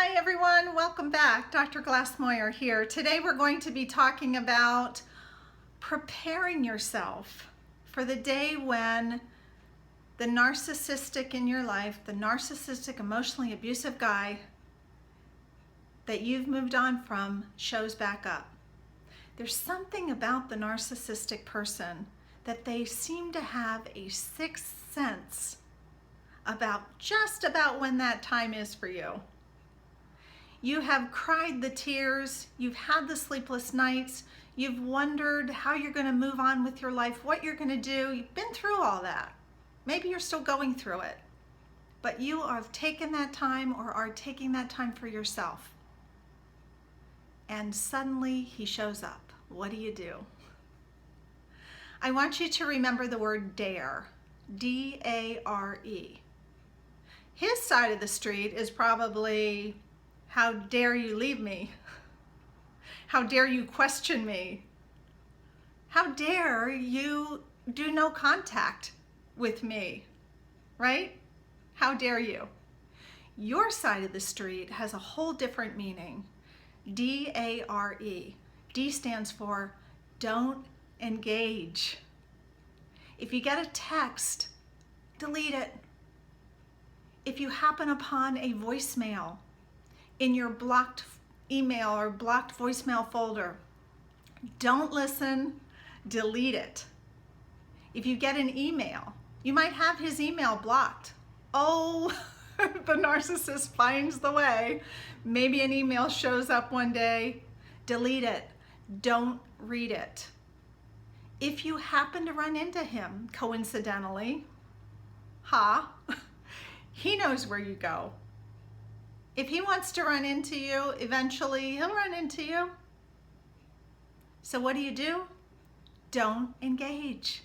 Hi everyone, welcome back. Dr. Glassmoyer here. Today we're going to be talking about preparing yourself for the day when the narcissistic in your life, the narcissistic, emotionally abusive guy that you've moved on from shows back up. There's something about the narcissistic person that they seem to have a sixth sense about just about when that time is for you. You have cried the tears, you've had the sleepless nights, you've wondered how you're going to move on with your life, what you're going to do. You've been through all that. Maybe you're still going through it, but you have taken that time or are taking that time for yourself. And suddenly he shows up. What do? I want you to remember the word dare, D.A.R.E. His side of the street is probably, how dare you leave me? How dare you question me? How dare you do no contact with me, right? How dare you? Your side of the street has a whole different meaning. D.A.R.E. D stands for don't engage. If you get a text, delete it. If you happen upon a voicemail in your blocked email or blocked voicemail folder, don't listen, delete it. If you get an email, you might have his email blocked. Oh, the narcissist finds the way. Maybe an email shows up one day, delete it. Don't read it. If you happen to run into him coincidentally, he knows where you go. If he wants to run into you, eventually he'll run into you. So what do? Don't engage.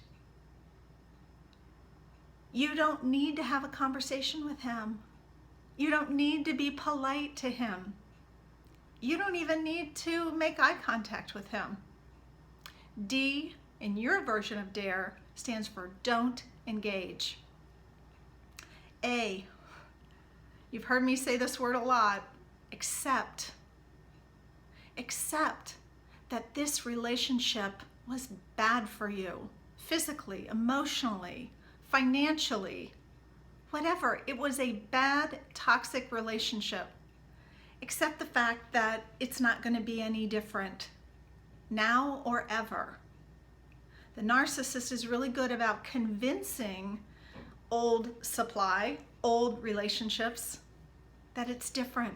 You don't need to have a conversation with him. You don't need to be polite to him. You don't even need to make eye contact with him. D, in your version of DARE, stands for don't engage. A, you've heard me say this word a lot, accept. Accept that this relationship was bad for you, physically, emotionally, financially, whatever. It was a bad, toxic relationship. Accept the fact that it's not going to be any different now or ever. The narcissist is really good about convincing old supply, old relationships, that it's different.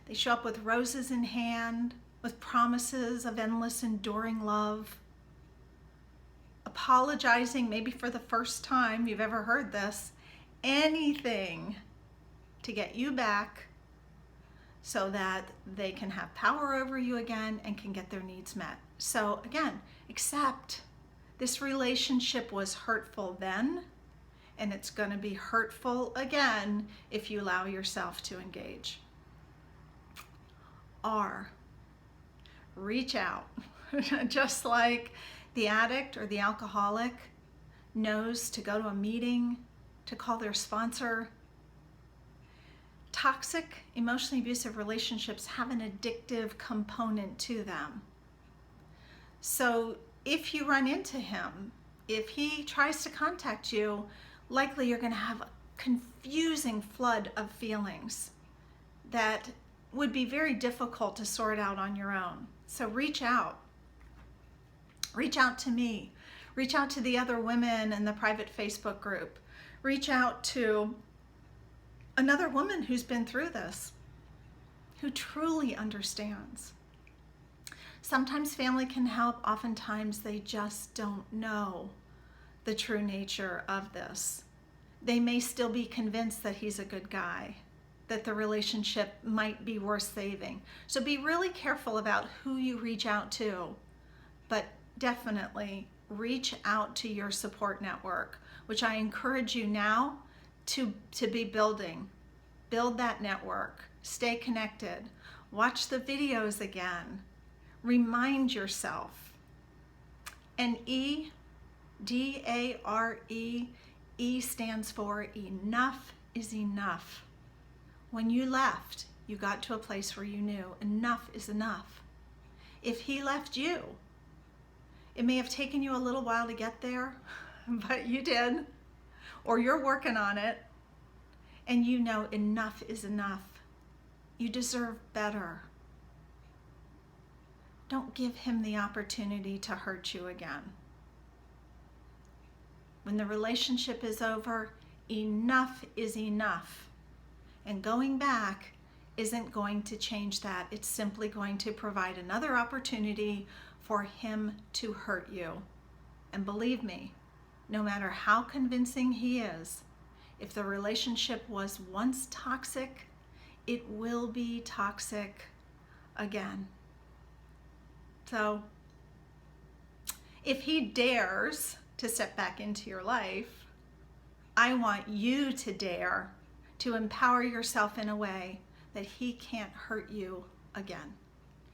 They show up with roses in hand, with promises of endless, enduring love, apologizing maybe for the first time you've ever heard this, anything to get you back so that they can have power over you again and can get their needs met. So again, accept this relationship was hurtful then, and it's going to be hurtful again if you allow yourself to engage. R, reach out. Just like the addict or the alcoholic knows to go to a meeting, to call their sponsor. Toxic, emotionally abusive relationships have an addictive component to them. So if you run into him, if he tries to contact you, likely you're going to have a confusing flood of feelings that would be very difficult to sort out on your own. So reach out. Reach out to me. Reach out to the other women in the private Facebook group. Reach out to another woman who's been through this, who truly understands. Sometimes family can help. Oftentimes they just don't know the true nature of this. They may still be convinced that he's a good guy, that the relationship might be worth saving. So be really careful about who you reach out to, but definitely reach out to your support network, which I encourage you now to be building. Build that network, stay connected, watch the videos again, remind yourself. And E, D-A-R-E, E stands for enough is enough. When you left, you got to a place where you knew enough is enough. If he left you, it may have taken you a little while to get there, but you did, or you're working on it, and you know enough is enough. You deserve better. Don't give him the opportunity to hurt you again. When the relationship is over, enough is enough. And going back isn't going to change that. It's simply going to provide another opportunity for him to hurt you. And believe me, no matter how convincing he is, if the relationship was once toxic, it will be toxic again. So if he dares to step back into your life, I want you to dare to empower yourself in a way that he can't hurt you again.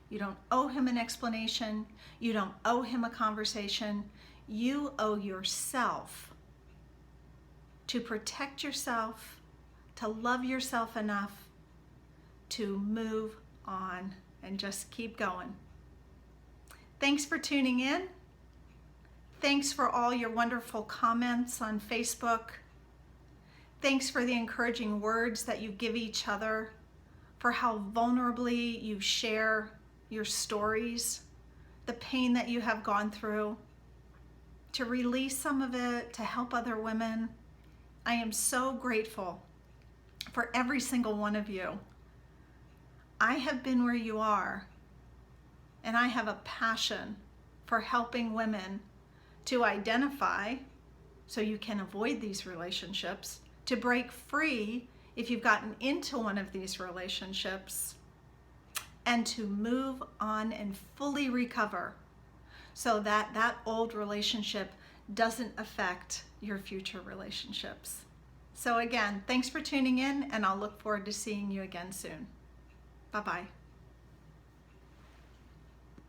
You don't owe him an explanation. You don't owe him a conversation. You owe yourself to protect yourself, to love yourself enough to move on and just keep going. Thanks for tuning in. Thanks for all your wonderful comments on Facebook. Thanks for the encouraging words that you give each other, for how vulnerably you share your stories, the pain that you have gone through, to release some of it, to help other women. I am so grateful for every single one of you. I have been where you are, and I have a passion for helping women to identify so you can avoid these relationships, to break free if you've gotten into one of these relationships, and to move on and fully recover so that that old relationship doesn't affect your future relationships. So again, thanks for tuning in, and I'll look forward to seeing you again soon. Bye-bye.